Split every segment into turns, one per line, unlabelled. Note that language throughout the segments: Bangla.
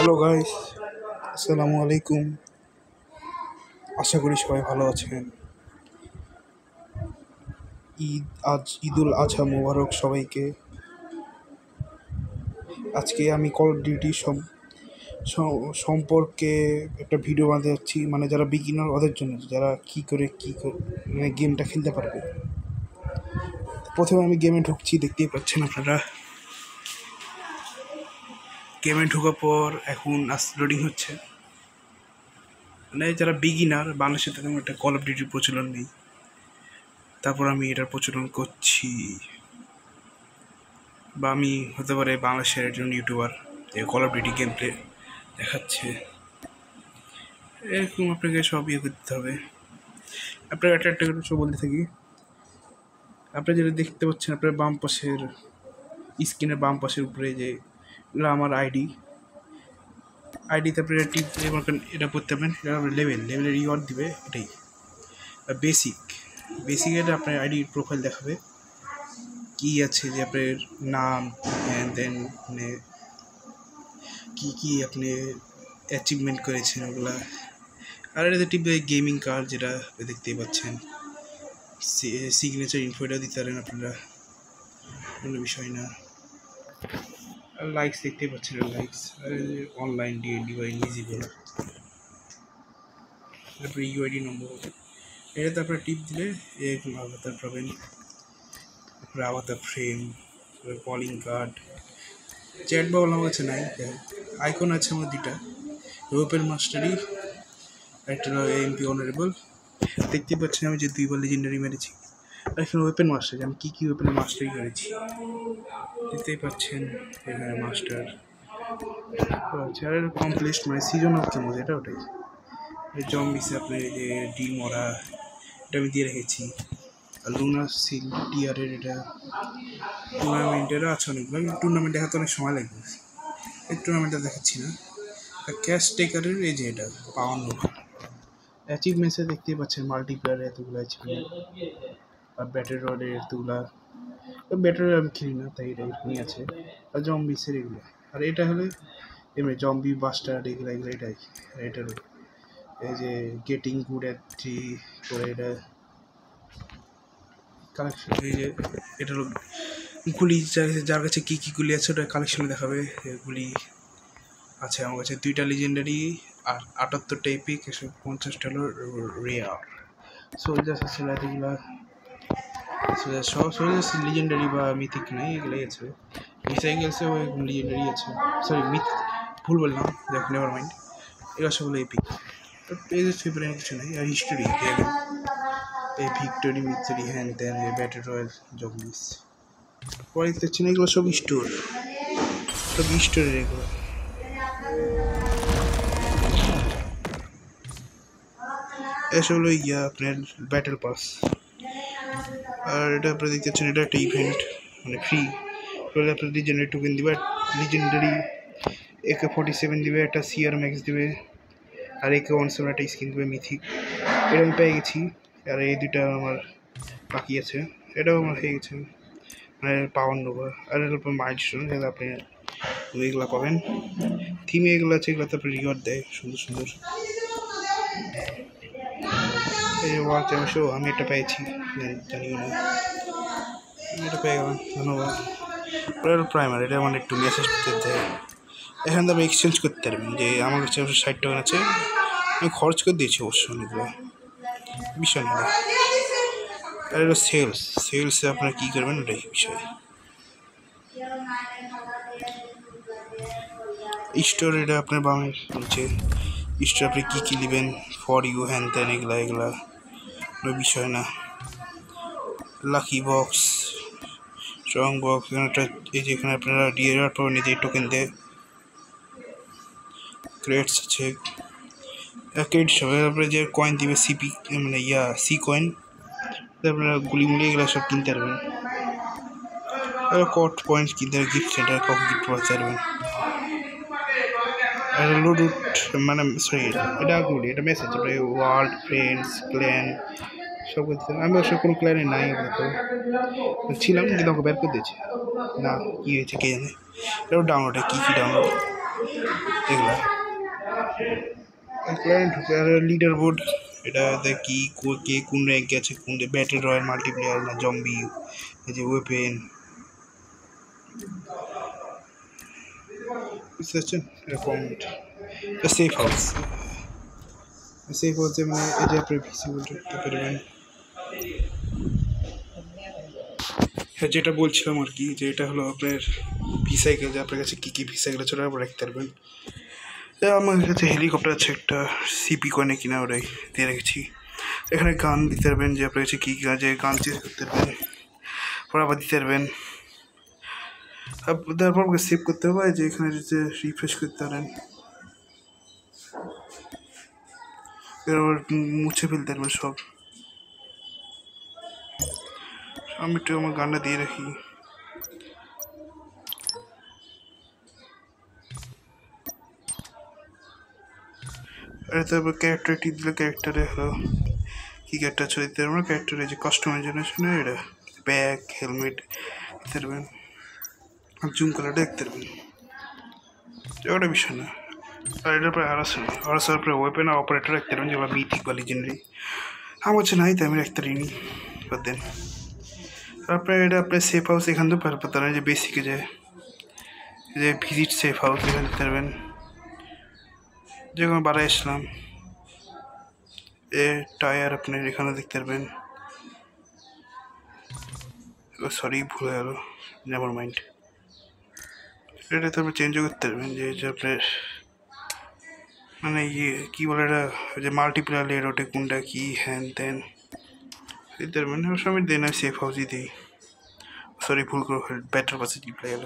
হ্যালো গাইস, আসসালামু আলাইকুম। আশা করি সবাই ভালো আছেন। ঈদুল আজহা মোবারক সবাইকে। আজকে আমি কল অফ ডিউটি সম্পর্কে একটা ভিডিও বানাতে যাচ্ছি, মানে যারা বিগিনার ওদের জন্য, যারা কী করে মানে গেমটা খেলতে পারবে। প্রথমে আমি গেমে ঢুকছি, দেখতেই পাচ্ছেন আপনারা। গেমে ঢোকার পর এখন লোডিং হচ্ছে। মানে যারা বিগিনার, বাংলাদেশে তেমন একটা কল অফ ডিউটির প্রচলন নেই, তারপর আমি এটার প্রচলন করছি। বা আমি হতে পারে বাংলাদেশের একজন ইউটিউবার যে call of duty game play দেখাচ্ছে, এরকম আপনাকে সব করতে হবে। আপনাকে একটা করে সব বলতে থাকি। আপনারা যেটা দেখতে পাচ্ছেন আপনার বাম পাশের স্ক্রিনের বাম পাশের উপরে, যে এগুলো আমার আইডিতে আপনারা টিপ এটা করতে পারবেন। এটা লেভেলের রিওয়ার্ড দিবে, এটাই। আর বেসিক এটা আপনার আইডির প্রোফাইল দেখাবে কি আছে, যে আপনার নাম দেন মানে কি আপনি অ্যাচিভমেন্ট করেছেন ওগুলা। আর এটাতে টিপে গেমিং কার্ড, যেটা দেখতেই পাচ্ছেন। সিগনেচার ইনফোটা দিতে পারেন আপনারা, কোনো বিষয় না। আর লাইকস দেখতেই পাচ্ছেন, লাইকস। আর অনলাইন ডিএনডি বা ইনভিজিবল, তারপরে ইউআইডি নম্বর। এটাতে আপনারা টিপ দিলে এরকম আভাতার পাবেন, তারপরে avatar frame, calling card, chat bubble আমার কাছে নাই। আইকন আছে আমার দুটা, ওপেন মাস্টারি, একটা এমপি অনারেবল। দেখতে পাচ্ছেন আমি যে 2বার লেজেন্ডারি মেরেছি। আর এখানে ওপেন মাস্টার, আমি কী ওপেন মাস্টারি করেছি দেখতেই পাচ্ছেন। এখানে মাস্টার আচ্ছা, আর কমপ্লিট মানে সিজন অফ গেম, এটা ওটাই। জম্বিসে আপনি যে ডি মরা, এটা আমি দিয়ে রেখেছি। আর লুনার সিল টিয়ারের এটা টুর্নামেন্টেরও আছে অনেকগুলো। টুর্নামেন্ট দেখাতে অনেক সময় লাগবে, এই টুর্নামেন্টটা দেখাচ্ছি না। আর ক্যাশ টেকারের এই যে এটা 52 অ্যাচিভমেন্টসে দেখতেই পাচ্ছেন। মাল্টিপ্লেয়ারে এতগুলো অ্যাচিভমেন্ট, আর ব্যাটারি রডের এতগুলা। ব্যাটারি আমি খেলি না, তাই এটা এখানেই আছে। আর জম্বিসের এগুলো। আর এটা হলে এমনি জম্বি বাস্টার এগুলো এটাই। আর এটারও এই যে গেটিং গুড অ্যাট 3 করে এটা কালেকশন। এই যে এটা হলো গুলি, যার কাছে কী গুলি আছে ওটা কালেকশনে দেখাবে। গুলি আছে আমার কাছে 2টা লিজেন্ডারি আর 78টা এপিক, 150টা হলো রেয়ার। সোলজার্স আছে এতগুলা, সব সোলজার্স লিজেন্ডারি বা মিথিক নাই, এগুলোই আছে। রিসাইকেলসেও লিজেন্ডারি আছে, সরি ভুল বললাম, দেখ নেভার মাইন্ড। এগুলো সবগুলো এপিক। এই যে ফেভারিট কিছু নেই। আর হিস্টোরি এই ভিক্টোরি মিথরি হ্যান ত্যান, ব্যাটল রয়্যাল, জম্বিস পরে দেখছি না, এগুলো সব স্টোরের এগুলো। এসব হলো আপনার ব্যাটেল পাস। আর এটা আপনারা দেখতে পাচ্ছেন, এটা একটা ইভেন্ট, মানে ফ্রি। তাহলে আপনার লিজেন্ডারি টোকেন দিবে, লিজেন্ডারি AK-47 দিবে, একটা সিআর ম্যাক্স দিবে, আর AK-17 একটা স্কিন দেবে মিথিক। এটা আমি পেয়ে গেছি। আর এই দুটা আমার বাকি আছে, এটাও আমার হয়ে গেছে, মানে 52। আর এর উপর মাইলস্টোন, যেটা আপনি এগুলো পাবেন। থিমে এগুলো আছে, এগুলোতে আপনি রিওয়ার্ড দেয় সুন্দর সুন্দর। এই ওয়ার্ক শো আমি এটা পেয়েছি, জানিও না, আমি এটা পেয়ে গেলাম, ধন্যবাদ। প্রাইমার এটা মানে একটু মেসেজ দেয়। এখানে তো আপনি এক্সচেঞ্জ করতে পারবেন, যে আমার কাছে 60 টাকা আছে, আমি খরচ করে দিয়েছি অবশ্য অনেকগুলো, বিষয় না। আর এটা সেলসে আপনারা কী করবেন এটাই বিষয়। স্টোর এটা আপনার বামের নিচে, স্টোর আপনি কী নেবেন, ফর ইউ হ্যান ত্যান এগুলা কোনো বিষয় না। লাকি বক্স, স্ট্রং বক্স, এখানে একটা এই যে এখানে আপনারা রিওয়ার্ড পাবেন, এই যে টোকেন দেয়। ক্রেডস আছে, ক্রেডিট হবে তারপরে যে কয়েন দিবে সিপি, মানে সি কয়েন, আপনারা গুলিমুলি এগুলো সব কিনতে পারবেন। কট পয়েন্টস কিনতে হবে, গিফট সেন্টার কাউকে গিফট করতে পারবেন। আর লুডুট, মানে সরি এটা গুলি, এটা মেসেজ আপনার ওয়ার্ল্ড, ফ্রেন্ডস, ক্ল্যান সব করতে। আমি অবশ্য কোনো ক্ল্যানে নাই, তো ছিলাম কিন্তু আমাকে বের করে দিয়েছে না, কী হয়েছে কে জানে। এটাও ডাউনলোড, কী ডাউনলোড, এগুলা ঢুকে। আর লিডার বোর্ড, এটা কি কে কোন র্যাঙ্কে আছে, কোন ব্যাটেল রয়্যাল, মাল্টিপ্লেয়ার না জম্বি, এই যে ওয়েপেন, বুঝতে পারছেন? এরকম সেফ হাউস, সেফ হাউসে মানে এই যে আপনি ভিজিবল করতে পারবেন। হ্যাঁ, যেটা বলছিলাম আর কি, যে এটা হলো আপনার ভিসাইকেল, যে আপনার কাছে কী কী ভিসাইকেল আছে ওটা রাখতে পারবেন। আমার কাছে হেলিকপ্টার আছে একটা, সিপি কয়েনে কিনা ওটাই দিয়ে রেখেছি। এখানে গান দিতে পারবেন, যে আপনার কাছে কী কী আছে গান চেঞ্জ করতে পারবেন, ওরা আবার দিতে পারবেন। তারপর সেভ করতে হবে, যে এখানে যে রিফ্রেশ করতে পারেন, এবার মুছে ফেলতে পারবেন সব। আমি একটু আমার গানটা দিয়ে রাখি। আর তারপর ক্যারেক্টার টিপ দিলে ক্যারেক্টারে হলো কী ক্যারেক্টার ছবি দিতে পারবেন, ক্যারেক্টারে যে কাস্টমাইজেশন এটা ব্যাগ, হেলমেট দিতে পারবেন, আর জুম কালারটা দেখতে পারবেন, ওটা বিষয় না। আর এটার পরে আরসার পরে ওয়েপেন আর অপারেটর রাখতে পারবেন, যেগুলো মিথিক বা লিজেন্ডারি। আমার হচ্ছে নাই, তাই আমি রাখতে পারিনি দেন। তারপরে এটা আপনার সেফ হাউস এখান থেকে পেতে পারেন, যে বেসিকে যে ভিজিট সেফ হাউস এখানে দিতে পারবেন, যে কোনো বাড়ায় আসলাম এ টায়ার আপনার এখানে দেখতে পারবেন। সরি ভুলে গেল, নেভার মাইন্ড। এটা তারপরে চেঞ্জও করতে পারবেন, যে আপনার মানে ইয়ে কী বলে এটা, যে মাল্টিপ্লেয়ার লেয়ার ওটা কোনটা কী হ্যান ত্যান দিতে পারবেন। ওর সময় দেন আমি সেফ হাউসই দিই। সরি ভুল করে ব্যাটার পাশে রিপ্লাই গেল,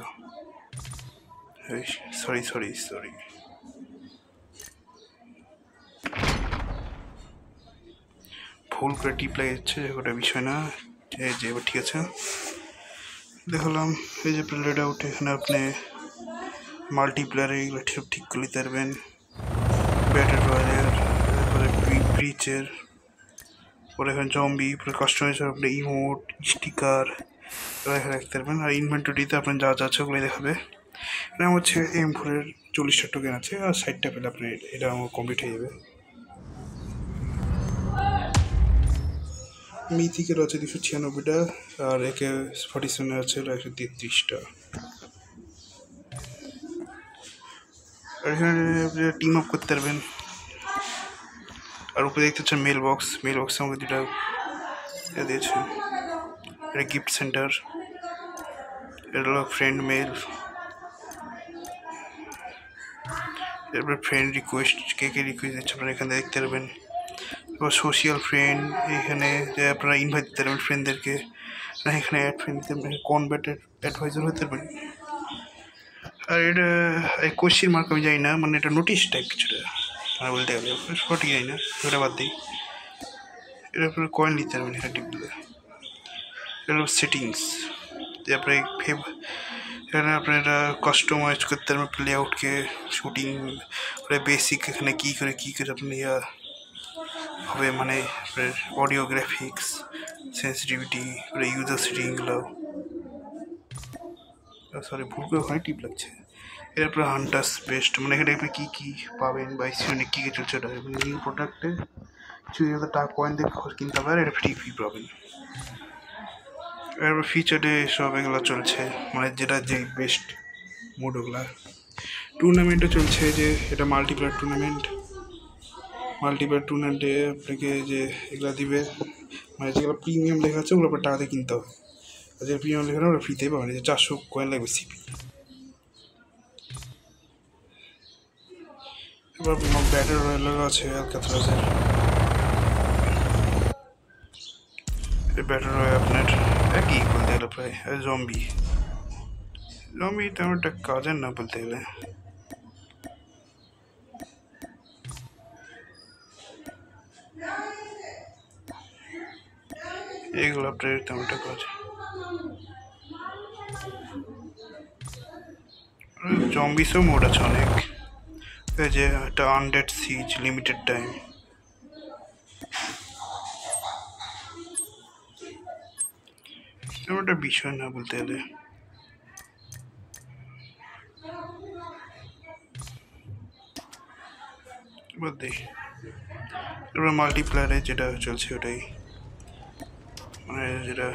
সরি সরি সরি। ভুল করে টিপ যাচ্ছে, ওটা বিষয় না, যে এবার ঠিক আছে। দেখলাম এই যে প্লেট আউট, এখানে আপনি মাল্টিপ্লেয়ারে এগুলো ঠিক করে নিতে পারবেন, ব্যাটেল রয়্যালের, তারপরে ব্রিচের, পরে এখানে জম্বি, পরে কাস্টমাইজার, আপনি ইমোট, স্টিকার এখানে রাখতে পারবেন। আর ইনভেন্টরিতে আপনার যা যা আছে ওগুলোই দেখাবে। এটা আমার হচ্ছে M4-এর 40টা টোকেন আছে, আর 60টা পেলে আপনি এটা আমার কমপ্লিট হয়ে যাবে। মিথিকের আছে 296টা, আর একে 47 আছে 133টা। আর এখানে টিম আপ করতে পারবেন। আর উপরে দেখতে হচ্ছে মেল বক্সে আমাকে দুটা দিয়েছে, এটা গিফট সেন্টার, এটা হলো ফ্রেন্ড মেল, এরপরে ফ্রেন্ড রিকোয়েস্ট, কে রিকোয়েস্ট দিচ্ছে আপনারা এখানে দেখতে পারবেন। তারপর সোশিয়াল ফ্রেন্ড, এখানে যে আপনারা ইনভাইট দিতে পারবেন ফ্রেন্ডদেরকে, এখানে অ্যাড ফ্রেন্ড দিতে পারবেন, কনভার্টেড অ্যাডভাইজার হতে পারবেন। আর এটা এই কোশ্চিন মার্ক আমি যাই না, মানে এটা নোটিশ টাইপ কিছুটা আর বলতে গেলে সঠিক যাই না, ওটা বাদ দিই। এর উপরে কয়েন নিতে পারবেন এখানে টিপ দিলে। এটা হলো সেটিংস, যে আপনার এখানে আপনারা কাস্টমাইজ করতে পারবেন প্লে আউটকে, শুটিং বেসিক এখানে কী করে আপনি হবে, মানে আপনার অডিও গ্রাফিক্স, সেন্সিটিভিটি, ইউজার সেটিংগুলো, সরি ভুল করে ওখানে টিপ লাগছে। এরপরে হান্টার্স বেস্ট, মানে এখানে আপনি কী কী পাবেন বা সিজনে কী কী চলছে ওটা, মানে নিউ প্রোডাক্টে কিছু টাকা কয়েন দিয়ে কিনতে হবে, আর এটা ফ্রি পাবেন। এরপর ফিচারে সব এগুলো চলছে, মানে যেটা যে বেস্ট মোড ওগুলা। টুর্নামেন্টও চলছে, যে এটা মাল্টিপ্লেয়ার টুর্নামেন্টে আপনাকে যে এগুলো দিবে, মানে যেগুলো প্রিমিয়াম লেখা আছে ওগুলো আপনার টাকা দিয়ে কিনতে হবে, আর যে প্রিমিয়াম লেখা ওটা ফ্রিতেই পাবেন, যে 400 কয়েন লাগবে সিপি। এবার ব্যাটার রয়্যাল আছে অ্যালকাথরাজের, ব্যাটার রয়্যাল আপনার একই বলতে গেলে প্রায়। জম্বি তেমন একটা কাজের না বলতে গেলে, এগুলো আপনার তেমন একটা কাজ। জম্বিসও মোড আছে অনেক, এই যে একটা আনডেড সিজ লিমিটেড টাইম, তেমন একটা বিষয় না বলতে গেলে। এবার দেখি এবার মাল্টিপ্লেয়ারে যেটা চলছে ওটাই, মানে যেটা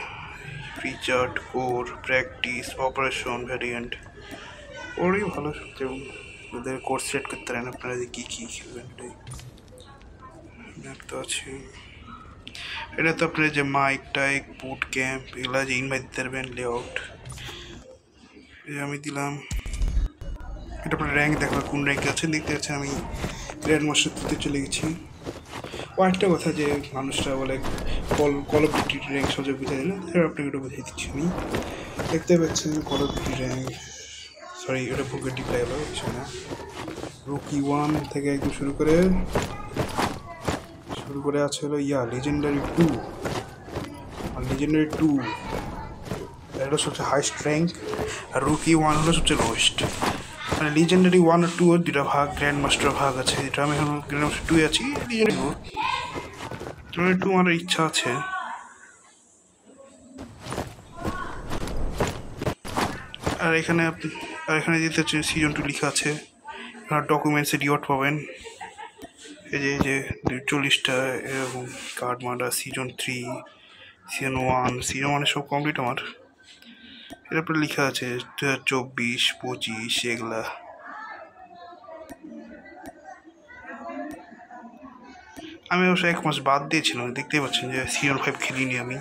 featured core practice operation variant ওরই ভালো, যেমন ওদের কোর্স সেট করতে পারেন আপনারা যে কী কী খেলবেন। এটাই ম্যাপ তো আছে, এটা তো আপনার যে মাইক টাইক বুট ক্যাম্প এগুলো যে ইনভাইট দিতে পারবেন লেআউট, আমি দিলাম। এটা আপনার র্যাঙ্ক দেখবেন কোন র্যাঙ্কে আছেন, দেখতে পাচ্ছেন আমি গ্র্যান্ড মাস্টার 2-তে চলে গেছি। ও একটা কথা যে মানুষরা বলে কল অফ ডিউটি র্যাঙ্ক সহজে বুঝে দিল, আপনাকে ওটা বুঝিয়ে দিচ্ছি আমি। দেখতে পাচ্ছেন call of duty rank, sorry এটা ভুল করে ডিপ্লাই হলো কিছু না। রুকি 1 থেকে একদম শুরু করে আছে হলো লেজেন্ডারি 2, আর লেজেন্ডারি 2 এটা সবচেয়ে হাইস্ট র্যাঙ্ক, আর রুকি 1 হলো সবচেয়ে লোয়েস্ট। মানে লিজেন্ডারি 1 আর 2 এর দুটা ভাগ, গ্র্যান্ড মাস্টার ভাগ আছে, যেটা আমি এখন গ্র্যান্ড মাস্টার 2 আছি। লিজেন্ডারি 2 আমার ইচ্ছা আছে। আর এখানে যেতে হচ্ছে সিজন 2 লেখা আছে, আর ডকুমেন্টসে রিওয়ার্ড পাবেন, এই যে 40টা এরকম কার্ড মারা। সিজন 3 সিজন 1 সব কমপ্লিট আমার। এর উপরে লেখা আছে 2024-25 এগুলা। আমি অবশ্য 1 মাস বাদ দিয়েছিলাম, দেখতেই পাচ্ছেন যে সিজন 5 খেলিনি আমি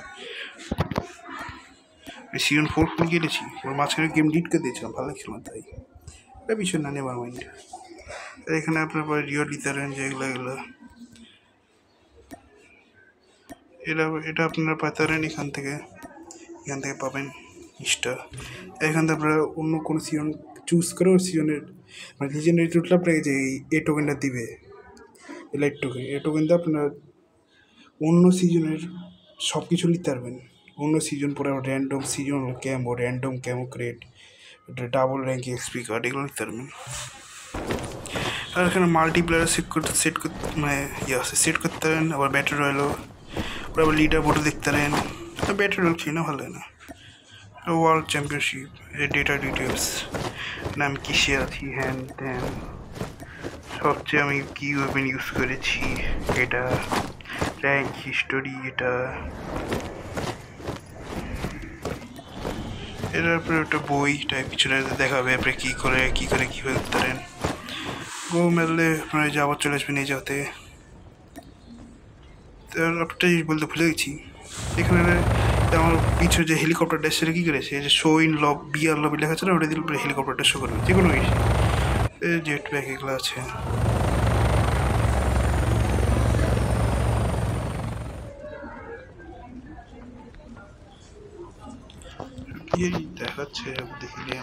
সিজন 4 ফুল খেলেছি, ওর মাঝখানে গেম ডিট করে দিয়েছিলাম, ভালো খেলাম তাই এটা বিষয় না, নেবার মাইন্ড। এখানে আপনার পরে রিওয়ার্ড দিতে পারেন যে এগুলো এটা আপনারা পাইতে পারেন এখান থেকে পাবেন ইস্টা। এখান থেকে আপনারা অন্য কোনো সিজন চুজ করে ওর সিজনের মানে লিজেন্ডারি টুটলে আপনাকে যে এই টোকেনটা দিবে, লাইট টোকেন, এই টোকেন দিয়ে আপনার অন্য সিজনের সব কিছু নিতে পারবেন। অন্য সিজন পরে random season camo, random camo crate, double rank XP card এগুলো নিতে পারবেন। আর এখানে মাল্টিপ্লেয়ার সেট করতে মানে সেট করতে পারেন। আবার ব্যাটারি রয়েলো, ওরা আবার লিডার বোর্ডে দেখতে পারেন। ব্যাটারি রয়েল খেয়ে না ভালো না। ওয়ার্ল্ড চ্যাম্পিয়নশিপ, ডেটা ডিটেলস, নাম কিসে আছি, হ্যান ত্যান, সবচেয়ে আমি কী ওয়েপেন ইউজ করেছি, এটা র্যাঙ্ক হিস্টোরি, এটার উপরে একটা বই টাইপ পিছনে দেখাবে আপনি কী করে কীভাবে করতে পারেন। গো মেরলে আপনারা যে আবার চলে আসবেন এই যাতে। একটা জিনিস বলতে ভুলে গেছি, এখানে আমার পিছনে যে হেলিকপ্টারটা সেটা কী করেছে, এই যে শো ইন লব বিআর লবি লেখা আছে না, ওটা দিলে হেলিকপ্টারটা শো করবে, যে কোনো কিছু জেট ব্যাগ এগুলো আছে। কি দেখাচ্ছে দেখিলে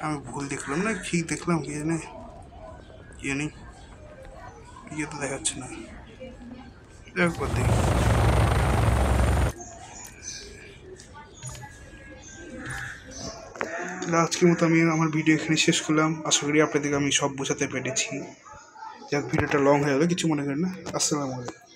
আমি ভুল দেখলাম না ঠিক দেখলাম, কি জানি ইয়ে তো দেখাচ্ছে না, একবার দেখি। আজকের মতো আমি আমার ভিডিও এখানে শেষ করলাম। আশা করি আপনাদেরকে আমি সব বোঝাতে পেরেছি। যাক ভিডিওটা লং হয়ে গেল, কিছু মনে করেন না। আসসালামু আলাইকুম।